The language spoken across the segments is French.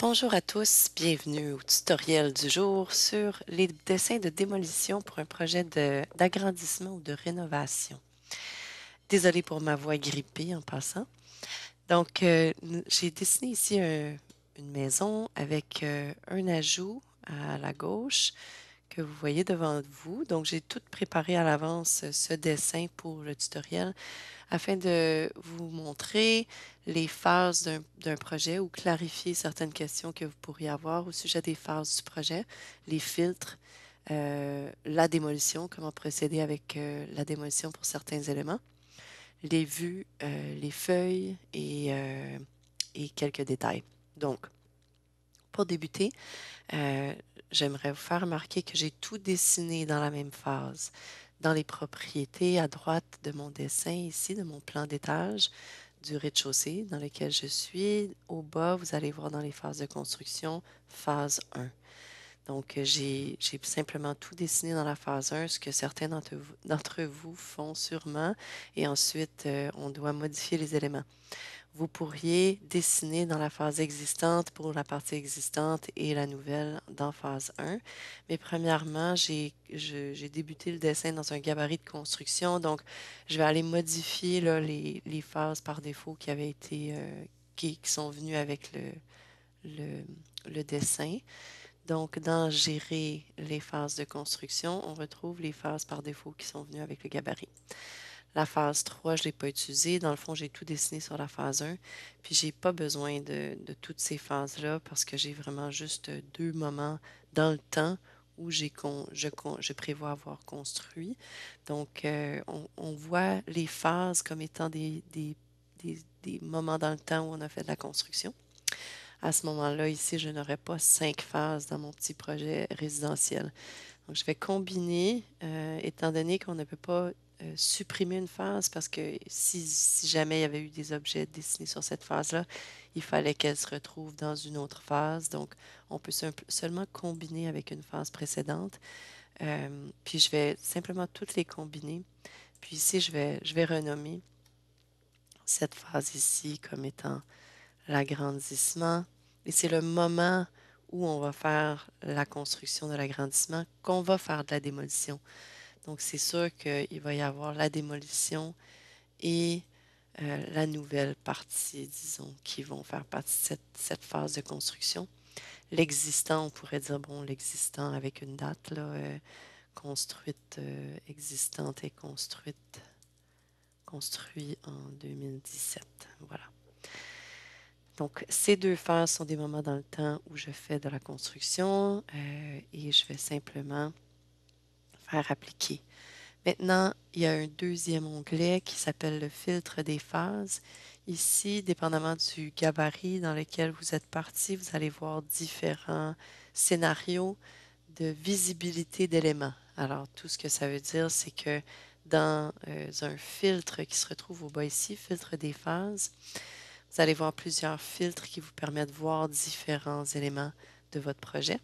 Bonjour à tous, bienvenue au tutoriel du jour sur les dessins de démolition pour un projet d'agrandissement ou de rénovation. Désolée pour ma voix grippée en passant. Donc, j'ai dessiné ici une maison avec un ajout à la gauche que vous voyez devant vous. Donc, j'ai tout préparé à l'avance ce dessin pour le tutoriel afin de vous montrer les phases d'un projet ou clarifier certaines questions que vous pourriez avoir au sujet des phases du projet, les filtres, la démolition, comment procéder avec la démolition pour certains éléments, les vues, les feuilles et quelques détails. Donc, pour débuter, euh, j'aimerais vous faire remarquer que j'ai tout dessiné dans la même phase. Dans les propriétés à droite de mon dessin ici, de mon plan d'étage du rez-de-chaussée dans lequel je suis, au bas, vous allez voir dans les phases de construction, phase 1. Donc, j'ai simplement tout dessiné dans la phase 1, ce que certains d'entre vous font sûrement, et ensuite, on doit modifier les éléments. Vous pourriez dessiner dans la phase existante pour la partie existante et la nouvelle dans phase 1. Mais premièrement, j'ai débuté le dessin dans un gabarit de construction, donc je vais aller modifier là, les phases par défaut qui avaient été, qui sont venues avec le, le dessin. Donc, dans Gérer les phases de construction, on retrouve les phases par défaut qui sont venues avec le gabarit. La phase 3, je ne l'ai pas utilisée. Dans le fond, j'ai tout dessiné sur la phase 1. Puis, j'ai pas besoin de toutes ces phases-là parce que j'ai vraiment juste deux moments dans le temps où je prévois avoir construit. Donc, on voit les phases comme étant des moments dans le temps où on a fait de la construction. À ce moment-là, ici, je n'aurai pas 5 phases dans mon petit projet résidentiel. Donc, je vais combiner, étant donné qu'on ne peut pas supprimer une phase parce que si jamais il y avait eu des objets dessinés sur cette phase-là, il fallait qu'elle se retrouve dans une autre phase. Donc, on peut seulement combiner avec une phase précédente. Puis, je vais simplement toutes les combiner. Puis ici, je vais renommer cette phase ici comme étant l'agrandissement. Et c'est le moment où on va faire la construction de l'agrandissement qu'on va faire de la démolition. Donc, c'est sûr qu'il va y avoir la démolition et la nouvelle partie, disons, qui vont faire partie de cette phase de construction. L'existant, on pourrait dire, bon, l'existant avec une date, là, construite, existante et construit en 2017. Voilà. Donc, ces deux phases sont des moments dans le temps où je fais de la construction et je vais simplement faire appliquer. Maintenant, il y a un deuxième onglet qui s'appelle le filtre des phases. Ici, dépendamment du gabarit dans lequel vous êtes parti, vous allez voir différents scénarios de visibilité d'éléments. Alors, tout ce que ça veut dire, c'est que dans un filtre qui se retrouve au bas ici, filtre des phases, vous allez voir plusieurs filtres qui vous permettent de voir différents éléments de votre projet.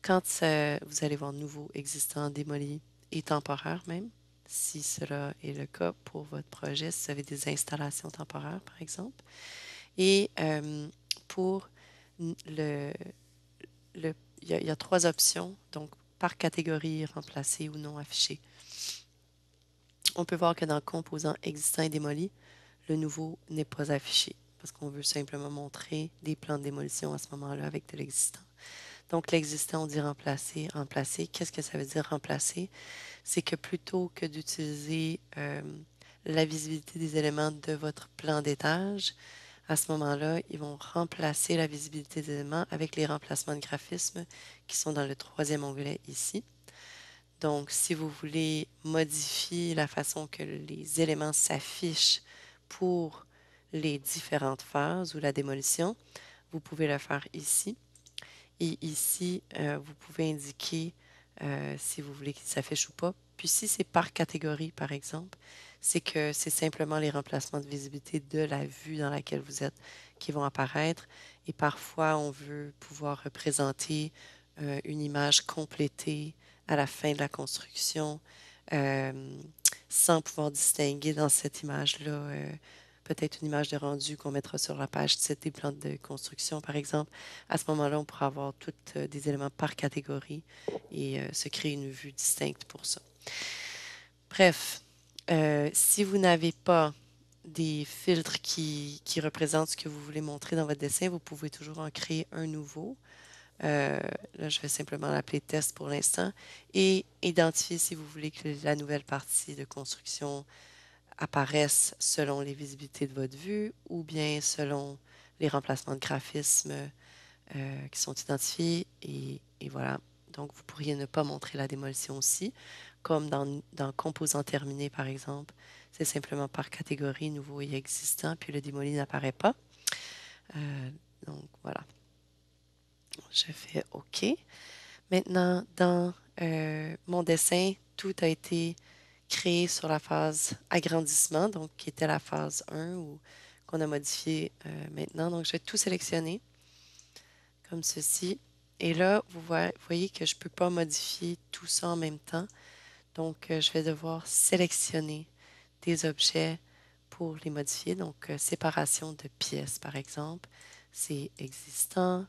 Quand vous allez voir nouveau, existant, démoli et temporaire même, si cela est le cas pour votre projet, si vous avez des installations temporaires, par exemple. Et pour le, il y a trois options, donc par catégorie, remplacé ou non affiché. On peut voir que dans composant existant et démoli, le nouveau n'est pas affiché parce qu'on veut simplement montrer des plans de démolition à ce moment-là avec de l'existant. Donc, l'existant, on dit remplacer. Remplacer, qu'est-ce que ça veut dire remplacer? C'est que plutôt que d'utiliser la visibilité des éléments de votre plan d'étage, à ce moment-là, ils vont remplacer la visibilité des éléments avec les remplacements de graphisme qui sont dans le troisième onglet ici. Donc, si vous voulez modifier la façon que les éléments s'affichent pour les différentes phases ou la démolition, vous pouvez le faire ici. Et ici, vous pouvez indiquer si vous voulez qu'il s'affiche ou pas. Puis si c'est par catégorie, par exemple, c'est que c'est simplement les remplacements de visibilité de la vue dans laquelle vous êtes qui vont apparaître. Et parfois, on veut pouvoir représenter une image complétée à la fin de la construction euh, sans pouvoir distinguer dans cette image-là peut-être une image de rendu qu'on mettra sur la page titre des plans de construction, par exemple. À ce moment-là, on pourra avoir tous des éléments par catégorie et se créer une vue distincte pour ça. Bref, si vous n'avez pas des filtres qui représentent ce que vous voulez montrer dans votre dessin, vous pouvez toujours en créer un nouveau. Là, je vais simplement l'appeler test pour l'instant et identifier si vous voulez que la nouvelle partie de construction apparaisse selon les visibilités de votre vue ou bien selon les remplacements de graphismes qui sont identifiés. Et voilà. Donc, vous pourriez ne pas montrer la démolition aussi, comme dans composants terminés, par exemple. C'est simplement par catégorie, nouveau et existant, puis le démoli n'apparaît pas. Donc, voilà. Je fais OK. Maintenant, dans mon dessin, tout a été créé sur la phase agrandissement, donc qui était la phase 1 ou qu'on a modifié maintenant. Donc, je vais tout sélectionner comme ceci. Et là, vous voyez que je ne peux pas modifier tout ça en même temps. Donc, je vais devoir sélectionner des objets pour les modifier. Donc, séparation de pièces, par exemple. C'est existant.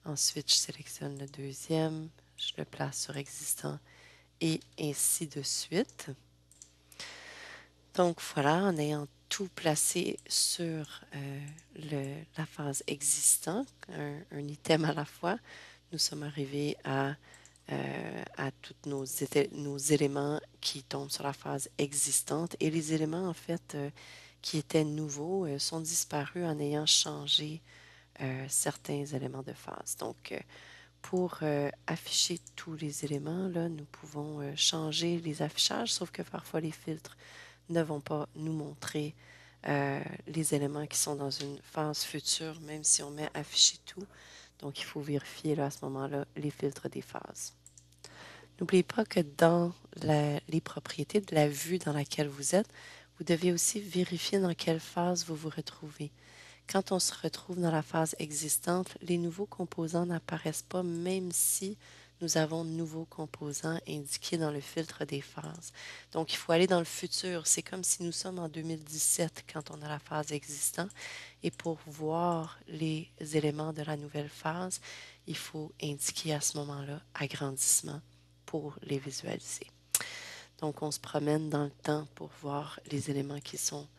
Ensuite, je sélectionne le deuxième. Je le place sur existant et ainsi de suite. Donc, voilà, en ayant tout placé sur la phase existant, un item à la fois, nous sommes arrivés à tous nos éléments qui tombent sur la phase existante. Et les éléments, en fait, qui étaient nouveaux, sont disparus en ayant changé certains éléments de phase. Donc, pour afficher tous les éléments, là, nous pouvons changer les affichages, sauf que parfois les filtres ne vont pas nous montrer les éléments qui sont dans une phase future, même si on met afficher tout. Donc, il faut vérifier là, à ce moment-là les filtres des phases. N'oubliez pas que dans les propriétés de la vue dans laquelle vous êtes, vous devez aussi vérifier dans quelle phase vous vous retrouvez. Quand on se retrouve dans la phase existante, les nouveaux composants n'apparaissent pas même si nous avons de nouveaux composants indiqués dans le filtre des phases. Donc, il faut aller dans le futur. C'est comme si nous sommes en 2017 quand on a la phase existante. Et pour voir les éléments de la nouvelle phase, il faut indiquer à ce moment-là agrandissement pour les visualiser. Donc, on se promène dans le temps pour voir les éléments qui sont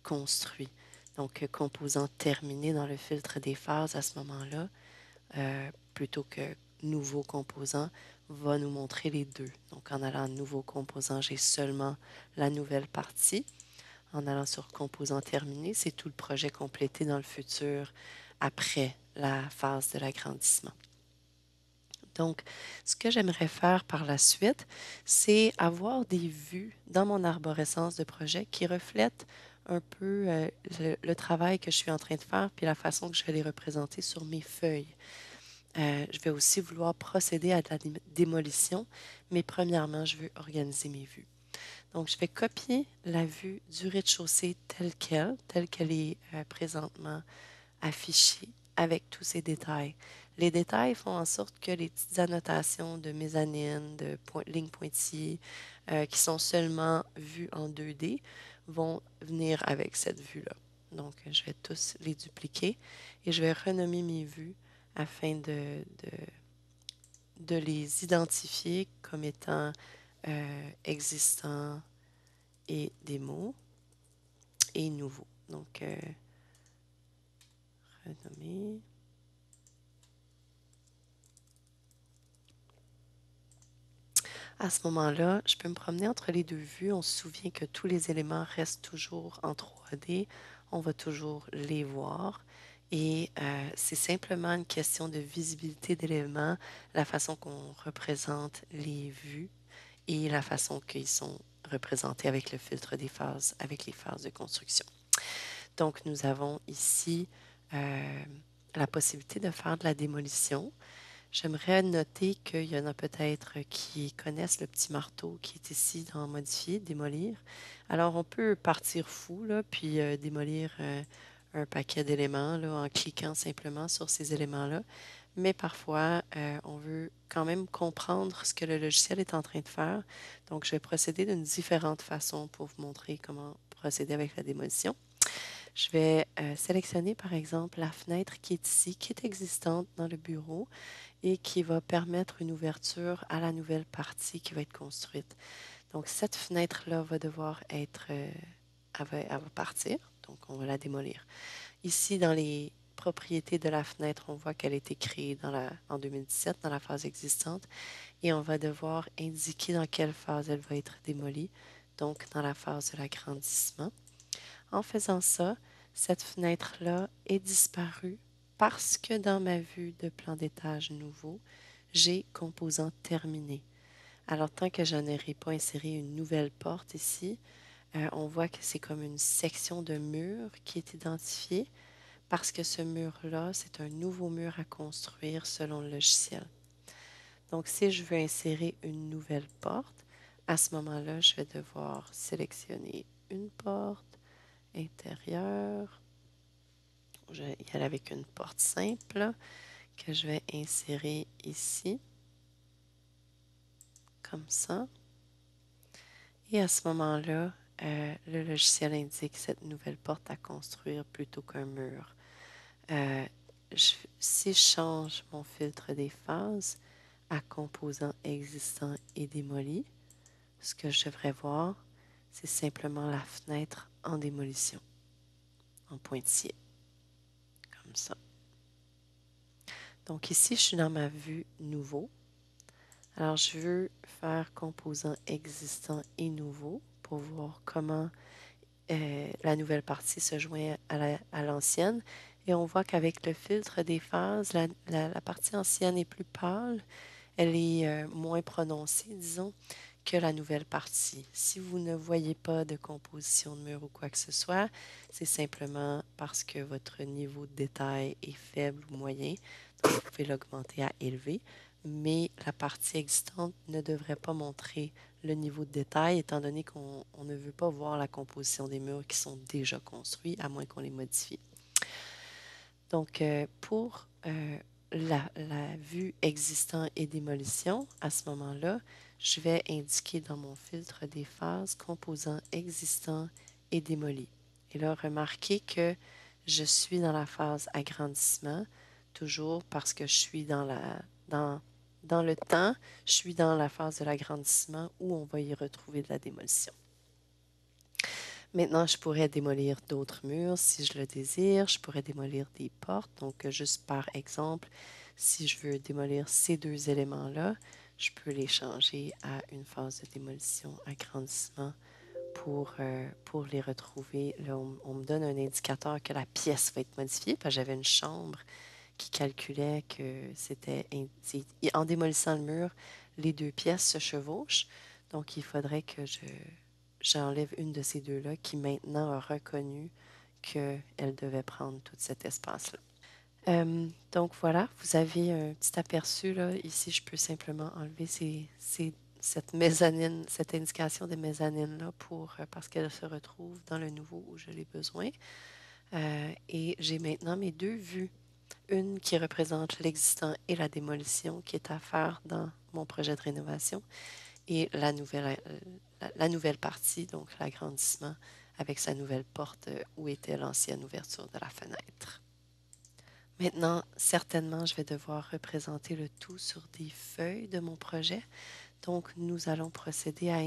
construits. Donc, composant terminé dans le filtre des phases à ce moment-là, plutôt que nouveau composant, va nous montrer les deux. Donc, en allant nouveau composant, j'ai seulement la nouvelle partie. En allant sur composant terminé, c'est tout le projet complété dans le futur après la phase de l'agrandissement. Donc, ce que j'aimerais faire par la suite, c'est avoir des vues dans mon arborescence de projet qui reflètent un peu le travail que je suis en train de faire, puis la façon que je vais les représenter sur mes feuilles. Je vais aussi vouloir procéder à de la démolition, mais premièrement, je veux organiser mes vues. Donc, je vais copier la vue du rez-de-chaussée telle qu'elle est présentement affichée avec tous ces détails. Les détails font en sorte que les petites annotations de mezzanine, de lignes pointillées, qui sont seulement vues en 2D, vont venir avec cette vue-là. Donc, je vais tous les dupliquer et je vais renommer mes vues afin de les identifier comme étant existants et démo et nouveau. Donc, renommer. À ce moment-là, je peux me promener entre les deux vues. On se souvient que tous les éléments restent toujours en 3D. On va toujours les voir. Et c'est simplement une question de visibilité d'éléments, la façon qu'on représente les vues et la façon qu'ils sont représentés avec le filtre des phases, avec les phases de construction. Donc, nous avons ici la possibilité de faire de la démolition. J'aimerais noter qu'il y en a peut-être qui connaissent le petit marteau qui est ici dans Modifier, démolir. Alors, on peut partir fou, là, puis démolir un paquet d'éléments là, en cliquant simplement sur ces éléments-là. Mais parfois, on veut quand même comprendre ce que le logiciel est en train de faire. Donc, je vais procéder d'une différente façon pour vous montrer comment procéder avec la démolition. Je vais sélectionner par exemple la fenêtre qui est ici, qui est existante dans le bureau et qui va permettre une ouverture à la nouvelle partie qui va être construite. Donc cette fenêtre-là va devoir être, elle va partir, donc on va la démolir. Ici, dans les propriétés de la fenêtre, on voit qu'elle a été créée en 2017 dans la phase existante et on va devoir indiquer dans quelle phase elle va être démolie, donc dans la phase de l'agrandissement. En faisant ça, cette fenêtre-là est disparue parce que dans ma vue de plan d'étage nouveau, j'ai composant terminé. Alors, tant que je n'aurai pas inséré une nouvelle porte ici, on voit que c'est comme une section de mur qui est identifiée parce que ce mur-là, c'est un nouveau mur à construire selon le logiciel. Donc, si je veux insérer une nouvelle porte, à ce moment-là, je vais devoir sélectionner une porte intérieure. Je vais y aller avec une porte simple que je vais insérer ici, comme ça. Et à ce moment-là, le logiciel indique cette nouvelle porte à construire plutôt qu'un mur. Euh, si je change mon filtre des phases à composants existants et démolis, ce que je devrais voir, c'est simplement la fenêtre en démolition, en pointillé, comme ça. Donc ici, je suis dans ma vue nouveau. Alors, je veux faire composants existants et nouveaux pour voir comment la nouvelle partie se joint à l'ancienne. Et on voit qu'avec le filtre des phases, la partie ancienne est plus pâle, elle est moins prononcée, disons, que la nouvelle partie. Si vous ne voyez pas de composition de mur ou quoi que ce soit, c'est simplement parce que votre niveau de détail est faible ou moyen. Donc, vous pouvez l'augmenter à élevé, mais la partie existante ne devrait pas montrer le niveau de détail, étant donné qu'on ne veut pas voir la composition des murs qui sont déjà construits, à moins qu'on les modifie. Donc, pour la vue existant et démolition, à ce moment-là, je vais indiquer dans mon filtre des phases composants existants et démolis. Et là, remarquez que je suis dans la phase agrandissement, toujours parce que je suis dans le temps, je suis dans la phase de l'agrandissement où on va y retrouver de la démolition. Maintenant, je pourrais démolir d'autres murs si je le désire. Je pourrais démolir des portes. Donc, juste par exemple, si je veux démolir ces deux éléments-là, je peux les changer à une phase de démolition, agrandissement pour les retrouver. Là, on me donne un indicateur que la pièce va être modifiée parce que j'avais une chambre qui calculait que c'était en démolissant le mur, les deux pièces se chevauchent. Donc, il faudrait que j'enlève une de ces deux-là qui maintenant a reconnu qu'elle devait prendre tout cet espace-là. Donc voilà, vous avez un petit aperçu là. Ici, je peux simplement enlever cette mezzanine, cette indication de mezzanine-là parce qu'elle se retrouve dans le nouveau où je l'ai besoin. Et j'ai maintenant mes deux vues. Une qui représente l'existant et la démolition qui est à faire dans mon projet de rénovation et la nouvelle partie, donc l'agrandissement avec sa nouvelle porte où était l'ancienne ouverture de la fenêtre. Maintenant, certainement, je vais devoir représenter le tout sur des feuilles de mon projet. Donc, nous allons procéder à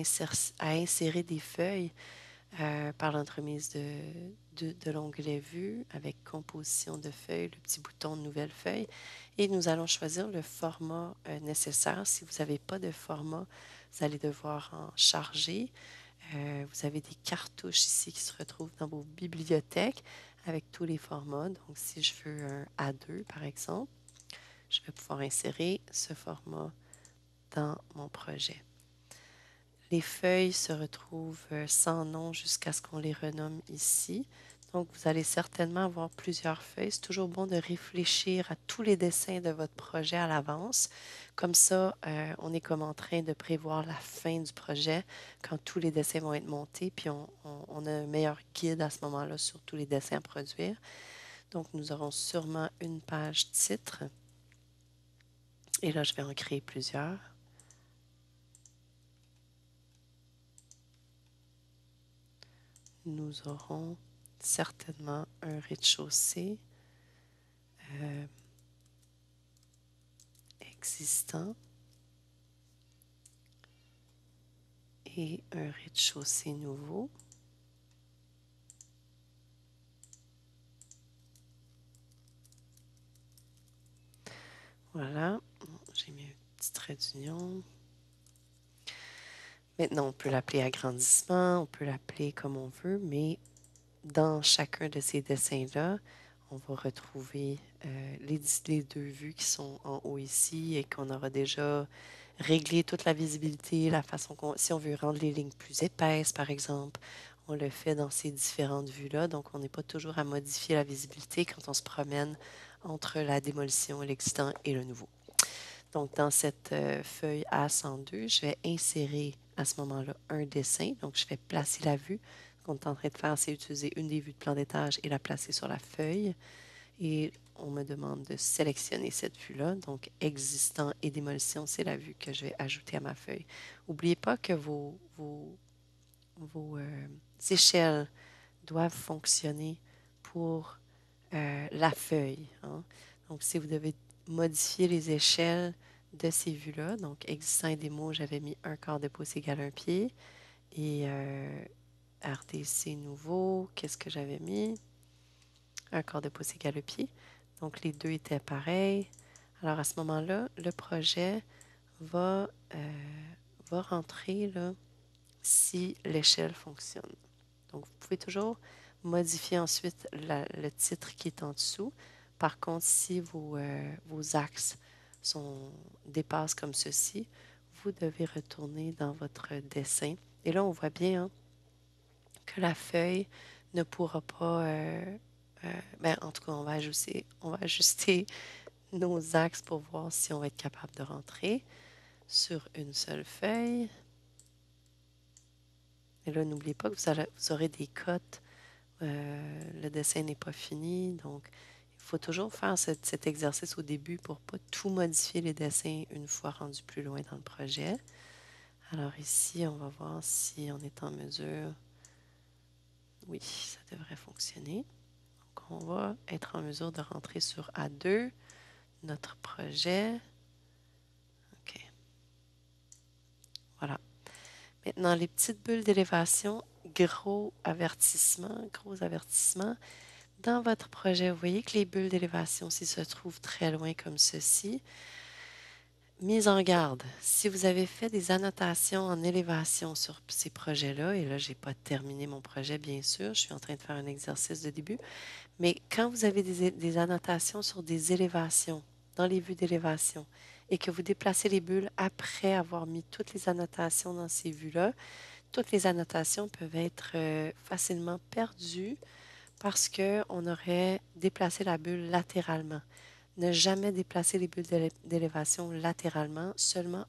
insérer des feuilles par l'entremise de l'onglet Vue avec composition de feuilles, le petit bouton de nouvelle feuille. Et nous allons choisir le format nécessaire. Si vous n'avez pas de format, vous allez devoir en charger. Vous avez des cartouches ici qui se retrouvent dans vos bibliothèques avec tous les formats. Donc, si je veux un A2, par exemple, je vais pouvoir insérer ce format dans mon projet. Les feuilles se retrouvent sans nom jusqu'à ce qu'on les renomme ici. Donc, vous allez certainement avoir plusieurs feuilles. C'est toujours bon de réfléchir à tous les dessins de votre projet à l'avance. Comme ça, on est comme en train de prévoir la fin du projet quand tous les dessins vont être montés, puis on a un meilleur guide à ce moment-là sur tous les dessins à produire. Donc, nous aurons sûrement une page titre. Et là, je vais en créer plusieurs. Nous aurons certainement un rez-de-chaussée existant et un rez-de-chaussée nouveau. Voilà, j'ai mis un petit trait d'union. Maintenant, on peut l'appeler agrandissement, on peut l'appeler comme on veut, mais dans chacun de ces dessins-là, on va retrouver les deux vues qui sont en haut ici et qu'on aura déjà réglé toute la visibilité, la façon si on veut rendre les lignes plus épaisses, par exemple, on le fait dans ces différentes vues-là. Donc, on n'est pas toujours à modifier la visibilité quand on se promène entre la démolition, l'existant et le nouveau. Donc, dans cette feuille A102, je vais insérer à ce moment-là un dessin. Donc, je vais placer la vue. Ce qu'on est en train de faire, c'est utiliser une des vues de plan d'étage et la placer sur la feuille. Et on me demande de sélectionner cette vue-là. Donc, existant et démolition, c'est la vue que je vais ajouter à ma feuille. N'oubliez pas que vos échelles doivent fonctionner pour la feuille. Hein. Donc, si vous devez modifier les échelles de ces vues-là, donc existant et démo, j'avais mis 1/4 de pouce égale 1 pied. Et RDC nouveau, qu'est-ce que j'avais mis? 1/4 de pouce égale le pied. Donc, les deux étaient pareils. Alors, à ce moment-là, le projet va, rentrer là, si l'échelle fonctionne. Donc, vous pouvez toujours modifier ensuite le titre qui est en dessous. Par contre, si vos axes dépassent comme ceci, vous devez retourner dans votre dessin. Et là, on voit bien hein, que la feuille ne pourra pas... ben, en tout cas, on va ajuster nos axes pour voir si on va être capable de rentrer sur une seule feuille. Et là, n'oubliez pas que vous aurez des cotes. Le dessin n'est pas fini, donc il faut toujours faire cet exercice au début pour ne pas tout modifier les dessins une fois rendu plus loin dans le projet. Alors ici, on va voir si on est en mesure. Oui, ça devrait fonctionner. Donc, on va être en mesure de rentrer sur A2, notre projet. OK. Voilà. Maintenant, les petites bulles d'élévation, gros avertissement. Dans votre projet, vous voyez que les bulles d'élévation, s'ils se trouvent très loin comme ceci, mise en garde. Si vous avez fait des annotations en élévation sur ces projets-là, et là, je n'ai pas terminé mon projet, bien sûr, je suis en train de faire un exercice de début, mais quand vous avez des annotations sur des élévations, dans les vues d'élévation, et que vous déplacez les bulles après avoir mis toutes les annotations dans ces vues-là, toutes les annotations peuvent être facilement perdues parce qu'on aurait déplacé la bulle latéralement. Ne jamais déplacer les bulles d'élévation latéralement, seulement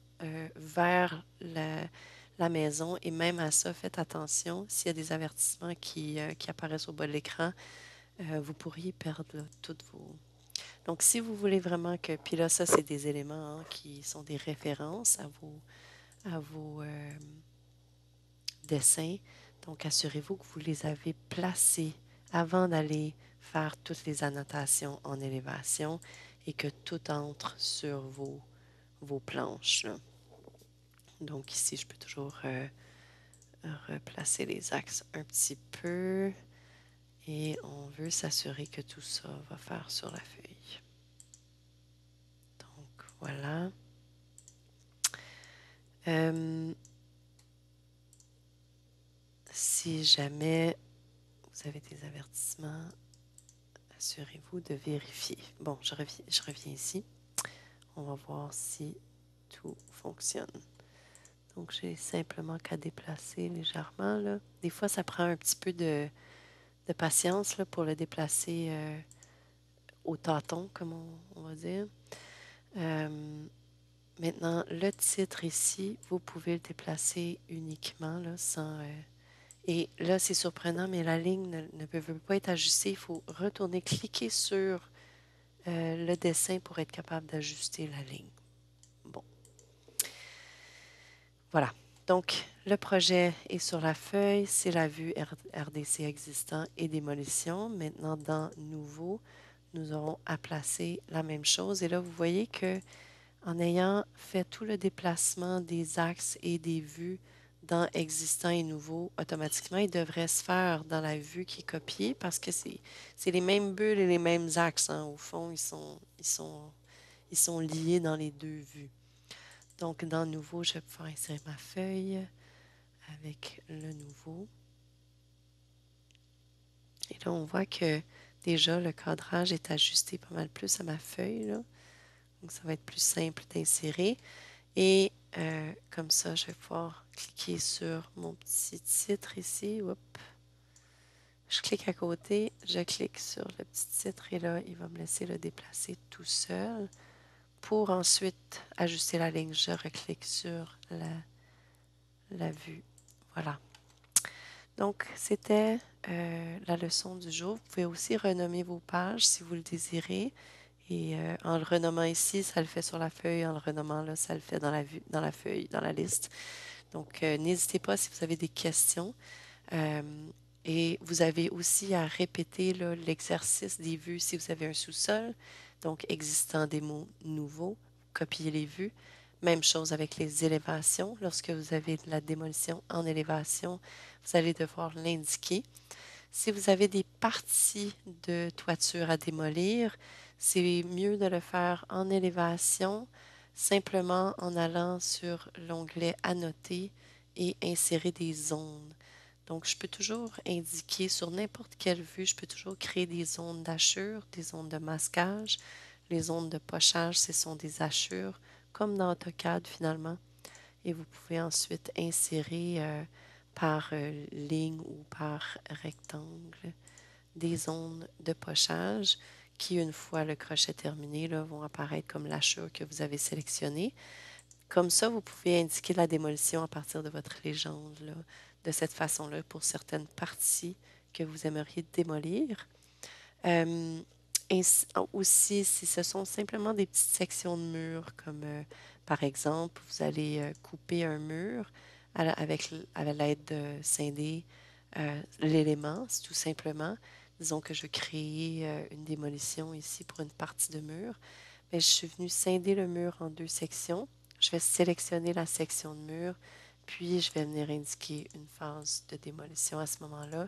vers la maison. Et même à ça, faites attention, s'il y a des avertissements qui apparaissent au bas de l'écran, vous pourriez perdre là, toutes vos... Donc, si vous voulez vraiment que... Puis là, ça, c'est des éléments hein, qui sont des références à vos dessins. Donc, assurez-vous que vous les avez placés avant d'aller faire toutes les annotations en élévation et que tout entre sur vos planches. Là. Donc, ici, je peux toujours replacer les axes un petit peu et on veut s'assurer que tout ça va faire sur la feuille. Donc, voilà. Si jamais vous avez des avertissements, assurez-vous de vérifier. Bon, je reviens ici. On va voir si tout fonctionne. Donc, j'ai simplement qu'à déplacer légèrement. Là. Des fois, ça prend un petit peu de patience là, pour le déplacer au tâton, comme on va dire. Maintenant, le titre ici, vous pouvez le déplacer uniquement là, sans... et là, c'est surprenant, mais la ligne ne peut pas être ajustée. Il faut retourner, cliquer sur le dessin pour être capable d'ajuster la ligne. Bon. Voilà. Donc, le projet est sur la feuille, c'est la vue RDC existant et démolition. Maintenant, dans Nouveau, nous aurons à placer la même chose. Et là, vous voyez que en ayant fait tout le déplacement des axes et des vues dans Existant et Nouveau, automatiquement, il devrait se faire dans la vue qui est copiée parce que c'est les mêmes bulles et les mêmes axes, hein. Au fond, ils sont liés dans les deux vues. Donc, dans Nouveau, je vais pouvoir insérer ma feuille avec le Nouveau. Et là, on voit que déjà, le cadrage est ajusté pas mal plus à ma feuille, là. Donc, ça va être plus simple d'insérer. Et comme ça, je vais pouvoir cliquer sur mon petit titre ici. Oups. Je clique à côté, je clique sur le petit titre et là, il va me laisser le déplacer tout seul. Pour ensuite ajuster la ligne, je reclique sur la vue. Voilà. Donc, c'était la leçon du jour. Vous pouvez aussi renommer vos pages si vous le désirez. Et en le renommant ici, ça le fait sur la feuille. En le renommant là, ça le fait dans la vue, dans la feuille, dans la liste. Donc, n'hésitez pas si vous avez des questions. Euh, et vous avez aussi à répéter l'exercice des vues si vous avez un sous-sol. Donc, existant des mots nouveaux, copier les vues. Même chose avec les élévations. Lorsque vous avez de la démolition en élévation, vous allez devoir l'indiquer. Si vous avez des parties de toiture à démolir, c'est mieux de le faire en élévation, simplement en allant sur l'onglet Annoter et insérer des zones. Donc, je peux toujours indiquer sur n'importe quelle vue, je peux toujours créer des zones d'hachure, des zones de masquage. Les zones de pochage, ce sont des hachures, comme dans AutoCAD finalement. Et vous pouvez ensuite insérer par ligne ou par rectangle des zones de pochage qui, une fois le crochet terminé, là, vont apparaître comme l'hachure que vous avez sélectionnée. Comme ça, vous pouvez indiquer la démolition à partir de votre légende, là, de cette façon-là, pour certaines parties que vous aimeriez démolir. Euh, Aussi, si ce sont simplement des petites sections de murs, comme par exemple, vous allez couper un mur à l'aide de scinder l'élément, c'est tout simplement. Disons que je veux créer une démolition ici pour une partie de mur. Mais je suis venue scinder le mur en deux sections. Je vais sélectionner la section de mur, puis je vais venir indiquer une phase de démolition à ce moment-là.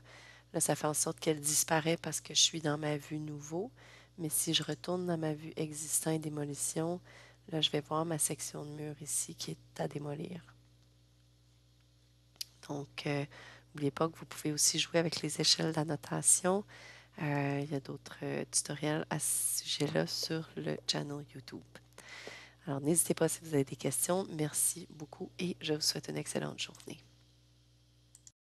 Là, ça fait en sorte qu'elle disparaît parce que je suis dans ma vue nouveau. Mais si je retourne dans ma vue existant et démolition, là, je vais voir ma section de mur ici qui est à démolir. Donc, n'oubliez pas que vous pouvez aussi jouer avec les échelles d'annotation. Il y a d'autres tutoriels à ce sujet-là sur le channel YouTube. Alors, n'hésitez pas si vous avez des questions. Merci beaucoup et je vous souhaite une excellente journée.